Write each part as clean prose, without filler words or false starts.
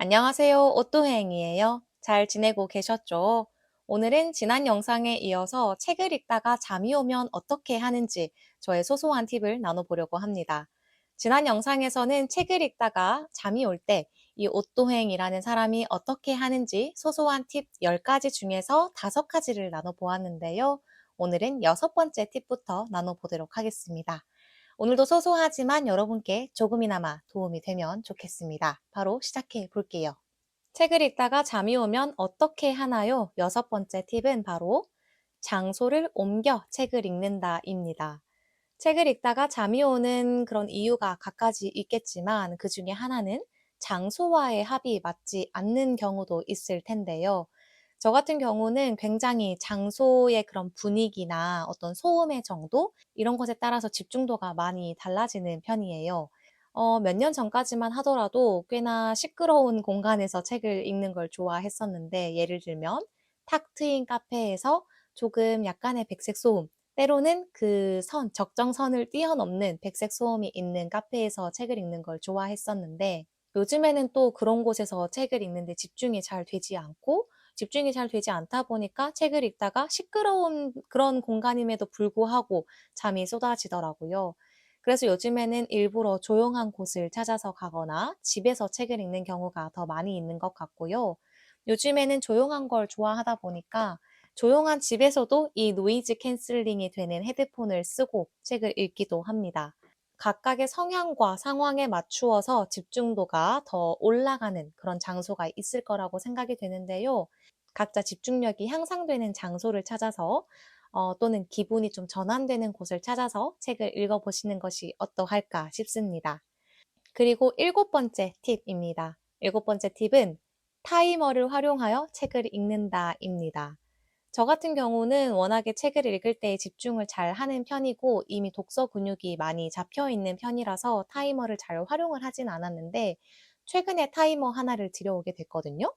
안녕하세요. 오또행이에요. 잘 지내고 계셨죠? 오늘은 지난 영상에 이어서 책을 읽다가 잠이 오면 어떻게 하는지 저의 소소한 팁을 나눠보려고 합니다. 지난 영상에서는 책을 읽다가 잠이 올 때 이 오또행이라는 사람이 어떻게 하는지 소소한 팁 10가지 중에서 5가지를 나눠보았는데요. 오늘은 6번째 팁부터 나눠보도록 하겠습니다. 오늘도 소소하지만 여러분께 조금이나마 도움이 되면 좋겠습니다. 바로 시작해 볼게요. 책을 읽다가 잠이 오면 어떻게 하나요? 6번째 팁은 바로 장소를 옮겨 책을 읽는다입니다. 책을 읽다가 잠이 오는 그런 이유가 갖가지 있겠지만 그 중에 하나는 장소와의 합이 맞지 않는 경우도 있을 텐데요. 저 같은 경우는 굉장히 장소의 그런 분위기나 어떤 소음의 정도 이런 것에 따라서 집중도가 많이 달라지는 편이에요. 몇 년 전까지만 하더라도 꽤나 시끄러운 공간에서 책을 읽는 걸 좋아했었는데 예를 들면 탁 트인 카페에서 조금 약간의 백색 소음, 때로는 그 적정선을 뛰어넘는 백색 소음이 있는 카페에서 책을 읽는 걸 좋아했었는데 요즘에는 또 그런 곳에서 책을 읽는데 집중이 잘 되지 않다 보니까 책을 읽다가 시끄러운 그런 공간임에도 불구하고 잠이 쏟아지더라고요. 그래서 요즘에는 일부러 조용한 곳을 찾아서 가거나 집에서 책을 읽는 경우가 더 많이 있는 것 같고요. 요즘에는 조용한 걸 좋아하다 보니까 조용한 집에서도 이 노이즈 캔슬링이 되는 헤드폰을 쓰고 책을 읽기도 합니다. 각각의 성향과 상황에 맞추어서 집중도가 더 올라가는 그런 장소가 있을 거라고 생각이 되는데요. 각자 집중력이 향상되는 장소를 찾아서 또는 기분이 좀 전환되는 곳을 찾아서 책을 읽어보시는 것이 어떠할까 싶습니다. 그리고 7번째 팁입니다. 7번째 팁은 타이머를 활용하여 책을 읽는다입니다. 저 같은 경우는 워낙에 책을 읽을 때 집중을 잘 하는 편이고 이미 독서 근육이 많이 잡혀 있는 편이라서 타이머를 잘 활용을 하진 않았는데 최근에 타이머 하나를 들여오게 됐거든요.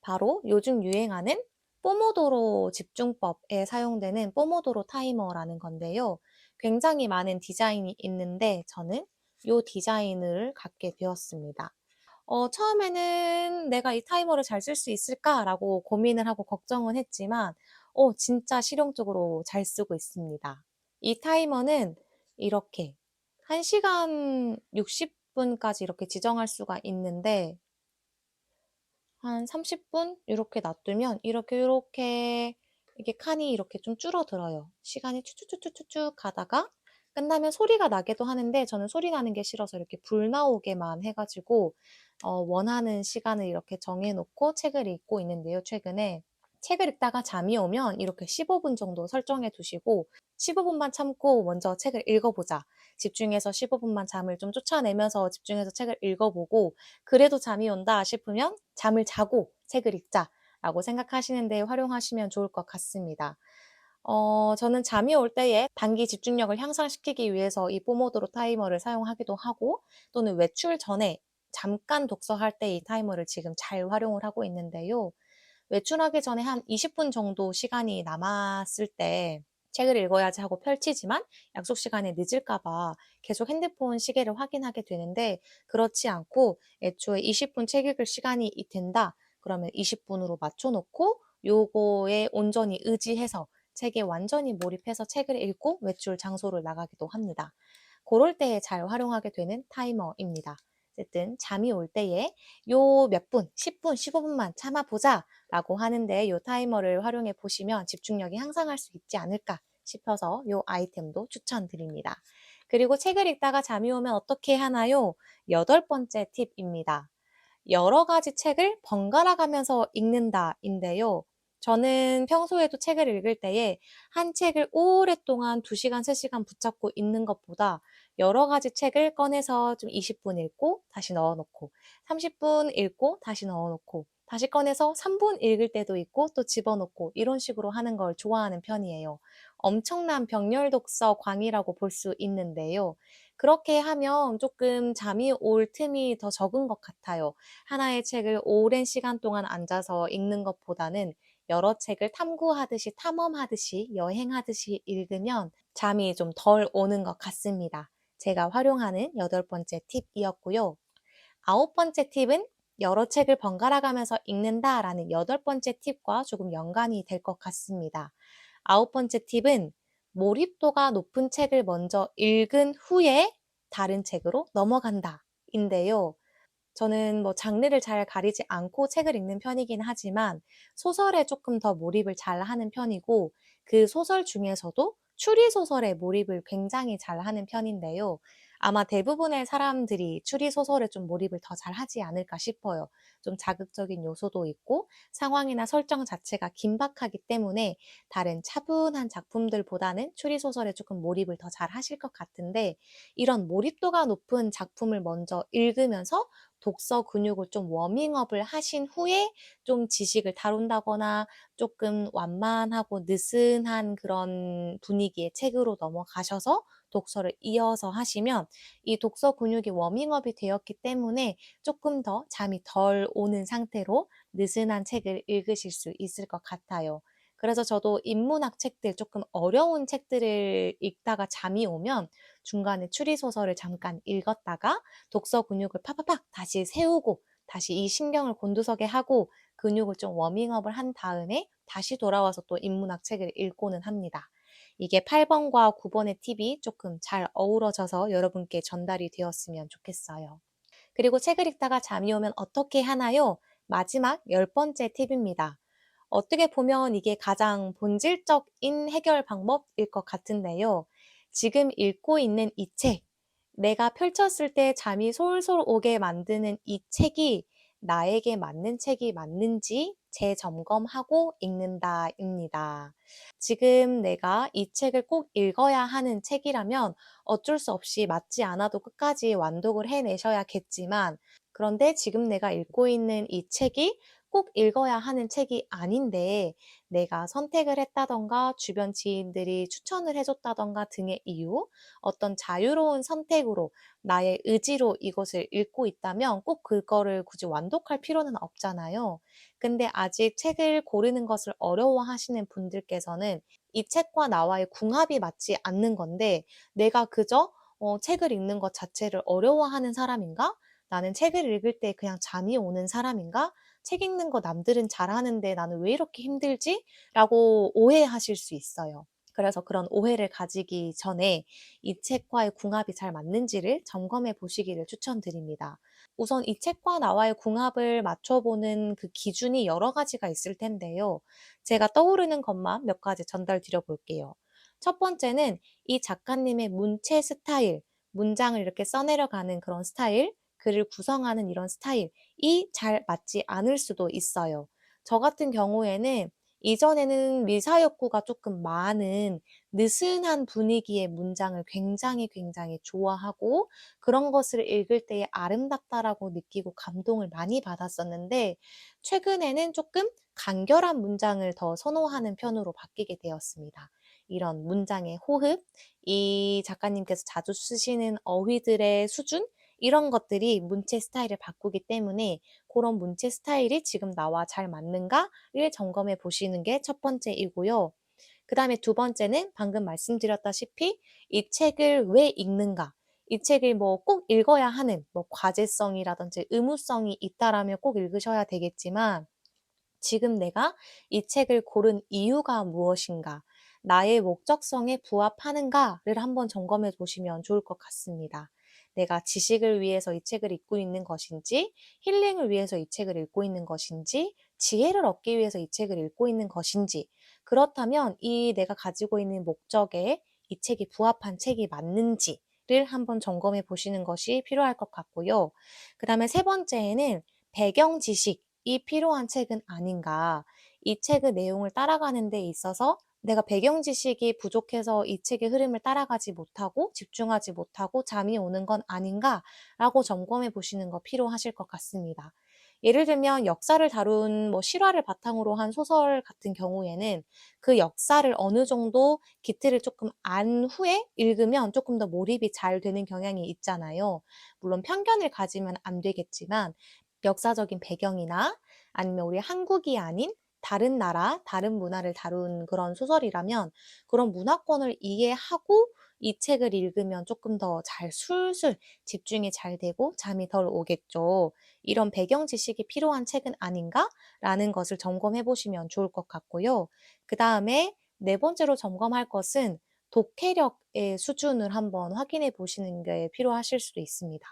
바로 요즘 유행하는 포모도로 집중법에 사용되는 포모도로 타이머라는 건데요. 굉장히 많은 디자인이 있는데 저는 이 디자인을 갖게 되었습니다. 처음에는 '내가 이 타이머를 잘 쓸 수 있을까?'라고 고민을 하고 걱정은 했지만 진짜 실용적으로 잘 쓰고 있습니다. 이 타이머는 이렇게 1 시간 60 분까지 이렇게 지정할 수가 있는데 한 30분 요렇게 놔두면 이렇게 이게 칸이 이렇게 좀 줄어들어요. 시간이 추축추축추축 가다가 끝나면 소리가 나기도 하는데 저는 소리 나는 게 싫어서 이렇게 불 나오게만 해 가지고 원하는 시간을 이렇게 정해 놓고 책을 읽고 있는데요, 최근에. 책을 읽다가 잠이 오면 이렇게 15분 정도 설정해 두시고 15 분만 참고 먼저 책을 읽어 보자. 집중해서 15 분만 잠을 좀 쫓아내면서 집중해서 책을 읽어 보고 그래도 잠이 온다 싶으면 '잠을 자고 책을 읽자.'라고 생각하시는 데 활용하시면 좋을 것 같습니다. 저는 잠이 올 때에 단기 집중력을 향상시키기 위해서 이 포모도로 타이머를 사용하기도 하고 또는 외출 전에 잠깐 독서할 때 이 타이머를 지금 잘 활용을 하고 있는데요. 외출하기 전에 한 20분 정도 시간이 남았을 때 책을 읽어야지 하고 펼치지만 약속 시간에 늦을까 봐 계속 핸드폰 시계를 확인하게 되는데 그렇지 않고 애초에 20분 책 읽을 시간이 된다. 그러면 20 분으로 맞춰 놓고 요거에 온전히 의지해서 책에 완전히 몰입해서 책을 읽고 외출 장소를 나가기도 합니다. 고럴 때에 잘 활용하게 되는 타이머입니다. 어쨌든 잠이 올 때에 요 몇 분, 10 분, 15 분만 참아 보자라고 하는데 요 타이머를 활용해 보시면 집중력이 향상할 수 있지 않을까 싶어서 요 아이템도 추천드립니다. 그리고 책을 읽다가 잠이 오면 어떻게 하나요? 8번째 팁입니다. 여러 가지 책을 번갈아 가면서 읽는다인데요. 저는 평소에도 책을 읽을 때에 한 책을 오랫동안 2 시간, 3 시간 붙잡고 읽는 것보다 여러 가지 책을 꺼내서 좀 20분 읽고 다시 넣어 놓고 30분 읽고 다시 넣어 놓고 다시 꺼내서 3분 읽을 때도 있고 또 집어넣고 이런 식으로 하는 걸 좋아하는 편이에요. 엄청난 병렬 독서 광이라고 볼 수 있는데요. 그렇게 하면 조금 잠이 올 틈이 더 적은 것 같아요. 하나의 책을 오랜 시간 동안 앉아서 읽는 것보다는 여러 책을 탐구하듯이 탐험하듯이 여행하듯이 읽으면 잠이 좀 덜 오는 것 같습니다. 제가 활용하는 8번째 팁이었고요. 9번째 팁은 여러 책을 번갈아 가면서 읽는다라는 8번째 팁과 조금 연관이 될 것 같습니다. 9번째 팁은 몰입도가 높은 책을 먼저 읽은 후에 다른 책으로 넘어간다 인데요. 저는 뭐 장르를 잘 가리지 않고 책을 읽는 편이긴 하지만 소설에 조금 더 몰입을 잘하는 편이고 그 소설 중에서도 추리 소설에 몰입을 굉장히 잘하는 편인데요. 아마 대부분의 사람들이 추리 소설에 좀 몰입을 더 잘하지 않을까 싶어요. 좀 자극적인 요소도 있고 상황이나 설정 자체가 긴박하기 때문에 다른 차분한 작품들보다는 추리 소설에 조금 몰입을 더 잘하실 것 같은데 이런 몰입도가 높은 작품을 먼저 읽으면서 독서 근육을 좀 워밍업을 하신 후에 좀 지식을 다룬다거나 조금 완만하고 느슨한 그런 분위기의 책으로 넘어가셔서 독서를 이어서 하시면 이 독서 근육이 워밍업이 되었기 때문에 조금 더 잠이 덜 오는 상태로 느슨한 책을 읽으실 수 있을 것 같아요. 그래서 저도 인문학 책들, 조금 어려운 책들을 읽다가 잠이 오면 중간에 추리소설을 잠깐 읽었다가 독서 근육을 팍팍팍 다시 세우고 다시 이 신경을 곤두서게 하고 근육을 좀 워밍업을 한 다음에 다시 돌아와서 또 인문학 책을 읽고는 합니다. 이게 8번과 9번의 팁이 조금 잘 어우러져서 여러분께 전달이 되었으면 좋겠어요. 그리고 책을 읽다가 잠이 오면 어떻게 하나요? 마지막 10번째 팁입니다. 어떻게 보면 이게 가장 본질적인 해결 방법일 것 같은데요. 지금 읽고 있는 이 책, 내가 펼쳤을 때 잠이 솔솔 오게 만드는 이 책이 나에게 맞는 책이 맞는지 재점검하고 읽는다입니다. 지금 내가 이 책을 꼭 읽어야 하는 책이라면 어쩔 수 없이 맞지 않아도 끝까지 완독을 해내셔야겠지만, 그런데 지금 내가 읽고 있는 이 책이 꼭 읽어야 하는 책이 아닌데 내가 선택을 했다던가 주변 지인들이 추천을 해줬다던가 등의 이유, 어떤 자유로운 선택으로 나의 의지로 이것을 읽고 있다면 꼭 그거를 굳이 완독할 필요는 없잖아요. 근데 아직 책을 고르는 것을 어려워하시는 분들께서는 이 책과 나와의 궁합이 맞지 않는 건데 내가 그저 책을 읽는 것 자체를 어려워하는 사람인가? 나는 책을 읽을 때 그냥 잠이 오는 사람인가? 책 읽는 거 남들은 잘하는데 나는 왜 이렇게 힘들지? 라고 오해하실 수 있어요. 그래서 그런 오해를 가지기 전에 이 책과의 궁합이 잘 맞는지를 점검해 보시기를 추천드립니다. 우선 이 책과 나와의 궁합을 맞춰보는 그 기준이 여러 가지가 있을 텐데요. 제가 떠오르는 것만 몇 가지 전달 드려 볼게요. 첫 번째는 이 작가님의 문체 스타일, 문장을 이렇게 써내려가는 그런 스타일, 글을 구성하는 이런 스타일이 잘 맞지 않을 수도 있어요. 저 같은 경우에는 이전에는 미사여구가 조금 많은 느슨한 분위기의 문장을 굉장히 좋아하고 그런 것을 읽을 때에 아름답다라고 느끼고 감동을 많이 받았었는데 최근에는 조금 간결한 문장을 더 선호하는 편으로 바뀌게 되었습니다. 이런 문장의 호흡, 이 작가님께서 자주 쓰시는 어휘들의 수준, 이런 것들이 문체 스타일을 바꾸기 때문에 그런 문체 스타일이 지금 나와 잘 맞는가를 점검해 보시는 게 첫 번째이고요. 그 다음에 두 번째는 방금 말씀드렸다시피 이 책을 왜 읽는가? 이 책을 뭐 꼭 읽어야 하는 뭐 과제성이라든지 의무성이 있다라면 꼭 읽으셔야 되겠지만 지금 내가 이 책을 고른 이유가 무엇인가? 나의 목적성에 부합하는가를 한번 점검해 보시면 좋을 것 같습니다. 내가 지식을 위해서 이 책을 읽고 있는 것인지, 힐링을 위해서 이 책을 읽고 있는 것인지, 지혜를 얻기 위해서 이 책을 읽고 있는 것인지, 그렇다면 이 내가 가지고 있는 목적에 이 책이 부합한 책이 맞는지를 한번 점검해 보시는 것이 필요할 것 같고요. 그 다음에 세 번째에는 배경 지식이 필요한 책은 아닌가. 이 책의 내용을 따라가는 데 있어서 내가 배경 지식이 부족해서 이 책의 흐름을 따라가지 못하고 집중하지 못하고 잠이 오는 건 아닌가라고 점검해 보시는 거 필요하실 것 같습니다. 예를 들면 역사를 다룬 뭐 실화를 바탕으로 한 소설 같은 경우에는 그 역사를 어느 정도 기틀을 조금 안 후에 읽으면 조금 더 몰입이 잘 되는 경향이 있잖아요. 물론 편견을 가지면 안 되겠지만 역사적인 배경이나 아니면 우리 한국이 아닌 다른 나라, 다른 문화를 다룬 그런 소설이라면 그런 문화권을 이해하고 이 책을 읽으면 조금 더 잘 술술 집중이 잘 되고 잠이 덜 오겠죠. 이런 배경 지식이 필요한 책은 아닌가라는 것을 점검해 보시면 좋을 것 같고요. 그다음에 네 번째로 점검할 것은 독해력의 수준을 한번 확인해 보시는 게 필요하실 수도 있습니다.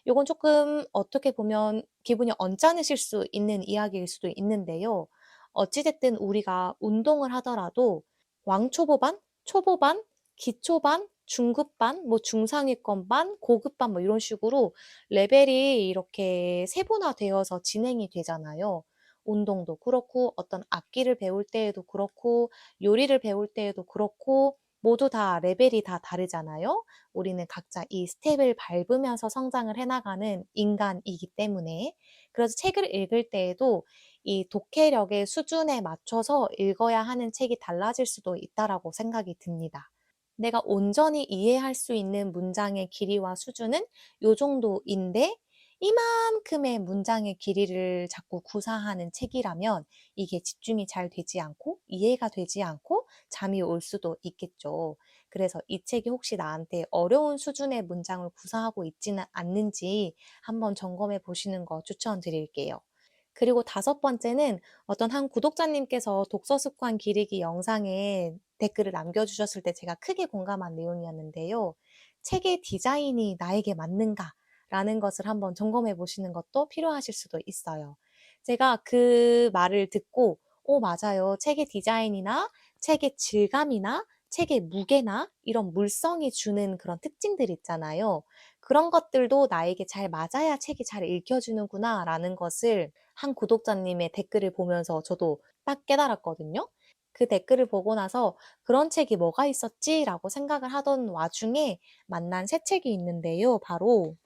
요건 조금 어떻게 보면 기분이 언짢으실 수 있는 이야기일 수도 있는데요. 어찌 됐든 우리가 운동을 하더라도 왕초보반, 초보반, 기초반, 중급반, 뭐 중상위권반, 고급반 뭐 이런 식으로 레벨이 이렇게 세분화되어서 진행이 되잖아요. 운동도 그렇고 어떤 악기를 배울 때에도 그렇고 요리를 배울 때에도 그렇고 모두 다 레벨이 다 다르잖아요. 우리는 각자 이 스텝을 밟으면서 성장을 해나가는 인간이기 때문에. 그래서 책을 읽을 때에도 이 독해력의 수준에 맞춰서 읽어야 하는 책이 달라질 수도 있다라고 생각이 듭니다. 내가 온전히 이해할 수 있는 문장의 길이와 수준은 요 정도인데 이만큼의 문장의 길이를 자꾸 구사하는 책이라면 이게 집중이 잘 되지 않고 이해가 되지 않고 잠이 올 수도 있겠죠. 그래서 이 책이 혹시 나한테 어려운 수준의 문장을 구사하고 있지는 않는지 한번 점검해 보시는 거 추천드릴게요. 그리고 다섯 번째는 어떤 한 구독자님께서 독서 습관 기르기 영상에 댓글을 남겨주셨을 때 제가 크게 공감한 내용이었는데요. 책의 디자인이 나에게 맞는가? 라는 것을 한번 점검해 보시는 것도 필요하실 수도 있어요. 제가 그 말을 듣고, 맞아요. 책의 디자인이나 책의 질감이나 책의 무게나 이런 물성이 주는 그런 특징들 있잖아요. 그런 것들도 나에게 잘 맞아야 책이 잘 읽혀지는구나 라는 것을 한 구독자님의 댓글을 보면서 저도 딱 깨달았거든요. 그 댓글을 보고 나서 '그런 책이 뭐가 있었지?'라고 생각을 하던 와중에 만난 새 책이 있는데요. 바로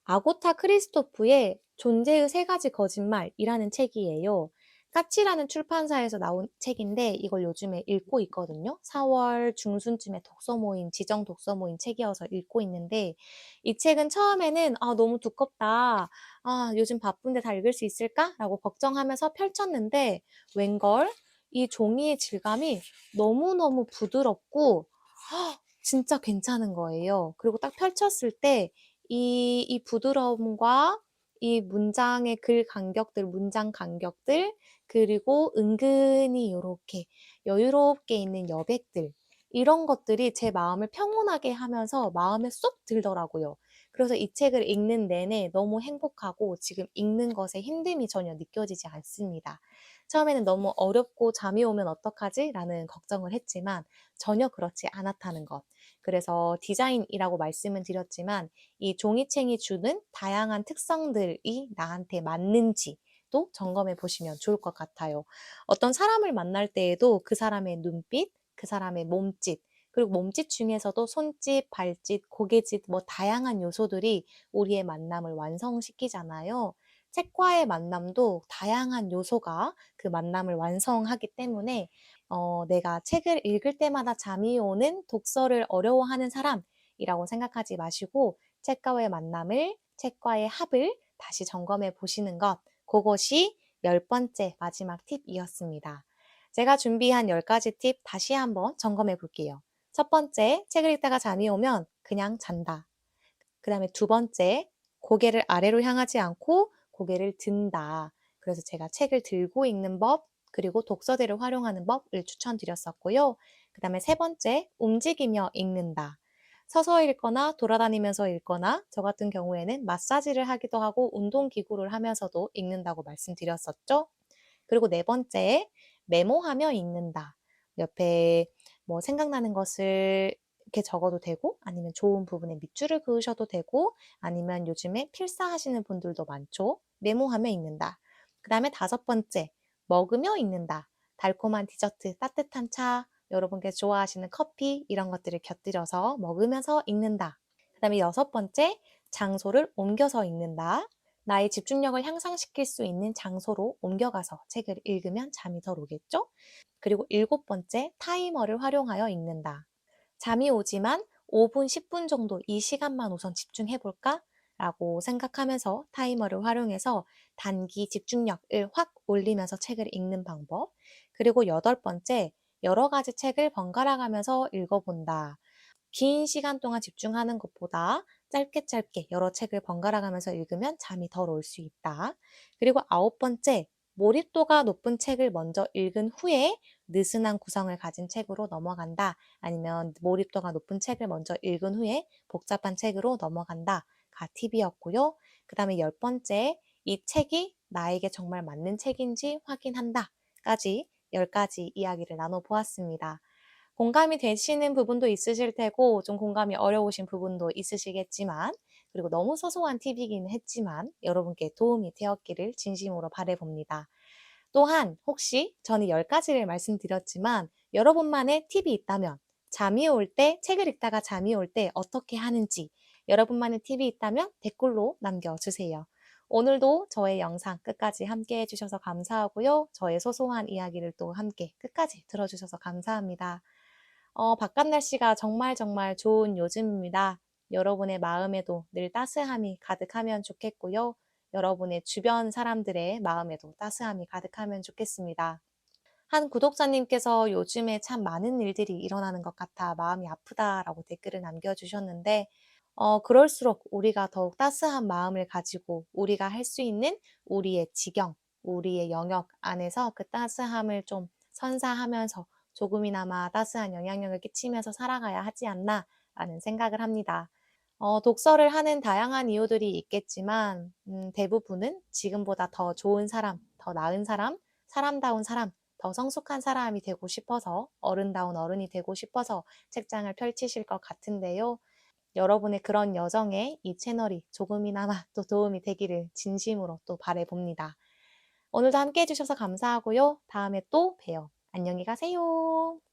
아고타 크리스토프의 존재의 세 가지 거짓말이라는 책이에요. 까치라는 출판사에서 나온 책인데 이걸 요즘에 읽고 있거든요. 4월 중순쯤에 독서 모임, 지정 독서 모임 책이어서 읽고 있는데 이 책은 처음에는 '아 너무 두껍다. 아 요즘 바쁜데 다 읽을 수 있을까?'라고 걱정하면서 펼쳤는데 웬걸 이 종이의 질감이 너무너무 부드럽고 진짜 괜찮은 거예요. 그리고 딱 펼쳤을 때 이 부드러움과 이 문장의 글 간격들, 문장 간격들, 그리고 은근히 요렇게 여유롭게 있는 여백들, 이런 것들이 제 마음을 평온하게 하면서 마음에 쏙 들더라고요. 그래서 이 책을 읽는 내내 너무 행복하고 지금 읽는 것에 힘듦이 전혀 느껴지지 않습니다. 처음에는 너무 어렵고 잠이 오면 어떡하지? 라는 걱정을 했지만 전혀 그렇지 않았다는 것. 그래서 디자인이라고 말씀은 드렸지만 이 종이챙이 주는 다양한 특성들이 나한테 맞는지 또 점검해 보시면 좋을 것 같아요. 어떤 사람을 만날 때에도 그 사람의 눈빛, 그 사람의 몸짓, 그리고 몸짓 중에서도 손짓, 발짓, 고개짓, 뭐 다양한 요소들이 우리의 만남을 완성시키잖아요. 책과의 만남도 다양한 요소가 그 만남을 완성하기 때문에 내가 책을 읽을 때마다 잠이 오는 독서를 어려워하는 사람이라고 생각하지 마시고 책과의 만남을, 책과의 합을 다시 점검해 보시는 것, 그것이 열 번째 마지막 팁이었습니다. 제가 준비한 10가지 팁 다시 한번 점검해 볼게요. 첫 번째, 책을 읽다가 잠이 오면 그냥 잔다. 그 다음에 두 번째, 고개를 아래로 향하지 않고 고개를 든다. 그래서 제가 책을 들고 읽는 법, 그리고 독서대를 활용하는 법을 추천드렸었고요. 그 다음에 세 번째, 움직이며 읽는다. 서서 읽거나 돌아다니면서 읽거나 저 같은 경우에는 마사지를 하기도 하고 운동기구를 하면서도 읽는다고 말씀드렸었죠. 그리고 네 번째, 메모하며 읽는다. 옆에 뭐 생각나는 것을 이렇게 적어도 되고, 아니면 좋은 부분에 밑줄을 그으셔도 되고, 아니면 요즘에 필사하시는 분들도 많죠. 메모하며 읽는다. 그 다음에 다섯 번째, 먹으며 읽는다. 달콤한 디저트, 따뜻한 차, 여러분께서 좋아하시는 커피, 이런 것들을 곁들여서 먹으면서 읽는다. 그 다음에 여섯 번째, 장소를 옮겨서 읽는다. 나의 집중력을 향상시킬 수 있는 장소로 옮겨가서 책을 읽으면 잠이 덜 오겠죠? 그리고 일곱 번째, 타이머를 활용하여 읽는다. 잠이 오지만 5분, 10분 정도 이 시간만 우선 집중해 볼까? 라고 생각하면서 타이머를 활용해서 단기 집중력을 확 올리면서 책을 읽는 방법. 그리고 여덟 번째, 여러 가지 책을 번갈아 가면서 읽어본다. 긴 시간 동안 집중하는 것보다 짧게 짧게 여러 책을 번갈아 가면서 읽으면 잠이 덜 올 수 있다. 그리고 아홉 번째, 몰입도가 높은 책을 먼저 읽은 후에 느슨한 구성을 가진 책으로 넘어간다. 아니면 몰입도가 높은 책을 먼저 읽은 후에 복잡한 책으로 넘어간다. 가 팁이었고요. 그 다음에 열 번째, 이 책이 나에게 정말 맞는 책인지 확인한다. 까지 10가지 이야기를 나눠보았습니다. 공감이 되시는 부분도 있으실 테고 좀 공감이 어려우신 부분도 있으시겠지만 그리고 너무 소소한 팁이긴 했지만 여러분께 도움이 되었기를 진심으로 바라봅니다. 또한 혹시 저는 10가지를 말씀드렸지만 여러분만의 팁이 있다면 잠이 올 때, 책을 읽다가 잠이 올 때 어떻게 하는지 여러분만의 팁이 있다면 댓글로 남겨주세요. 오늘도 저의 영상 끝까지 함께 해주셔서 감사하고요. 저의 소소한 이야기를 또 함께 끝까지 들어주셔서 감사합니다. 바깥 날씨가 정말 정말 좋은 요즘입니다. 여러분의 마음에도 늘 따스함이 가득하면 좋겠고요. 여러분의 주변 사람들의 마음에도 따스함이 가득하면 좋겠습니다. 한 구독자님께서 요즘에 참 많은 일들이 일어나는 것 같아 마음이 아프다라고 댓글을 남겨주셨는데, 그럴수록 우리가 더욱 따스한 마음을 가지고 우리가 할 수 있는 우리의 지경, 우리의 영역 안에서 그 따스함을 좀 선사하면서 조금이나마 따스한 영향력을 끼치면서 살아가야 하지 않나 라는 생각을 합니다. 독서를 하는 다양한 이유들이 있겠지만, 대부분은 지금보다 더 좋은 사람, 더 나은 사람, 사람다운 사람, 더 성숙한 사람이 되고 싶어서, 어른다운 어른이 되고 싶어서 책장을 펼치실 것 같은데요. 여러분의 그런 여정에 이 채널이 조금이나마 또 도움이 되기를 진심으로 또 바라봅니다. 오늘도 함께 해주셔서 감사하고요. 다음에 또 봬요. 안녕히 가세요.